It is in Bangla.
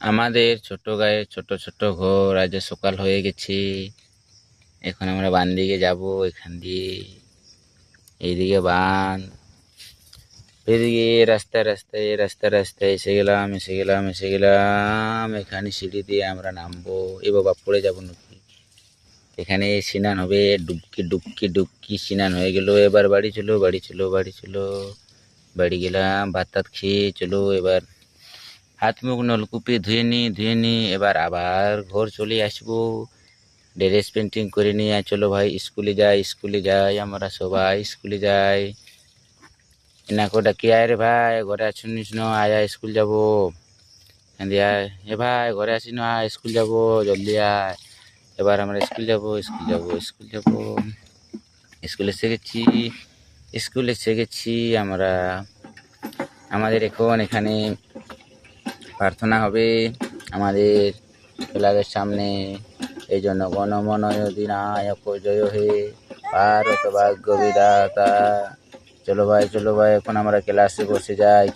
আমাদের ছোট গায়ে ছোট ছোট ঘর, আজ সকাল হয়ে গেছে। এখন আমরা বান দিকে যাব, এখান দিয়ে এইদিকে বান, এদিকে রাস্তায় এসে গেলাম। এখানে সিঁড়ি দিয়ে আমরা নামবো। এ বাবা, পড়ে যাবো নাকি? এখানে স্নান হবে, ডুবকি ডুবকি ডুবকি স্নান হয়ে গেল। এবার বাড়ি চলো। বাড়ি গেলাম, ভাত টাত খেয়ে চলো এবার হাত মুখ নলকূপে ধুয়ে নি এবার আবার ঘর চলে আসবো। ড্রেস পেন্টিং করে নিয়ে চলো ভাই স্কুলে যাই আমরা সবাই স্কুলে যাই। এনাকে ডাকি, আয় রে ভাই, ঘরে আছিস না? আয় স্কুল যাবো। দিয়ে এ ভাই, ঘরে আসিস না? আয় স্কুল যাবো, জলদি আয়। এবার আমরা স্কুল যাবো। স্কুল এসে গেছি আমরা। আমাদের এখন এখানে প্রার্থনা হবে আমাদের ক্লাবের সামনে। এই জন্য গণমন অধিনায়ক জয় হে ভারত ভাগ্য বিধাতা। চলো ভাই, এখন আমরা ক্লাসে বসে যাই।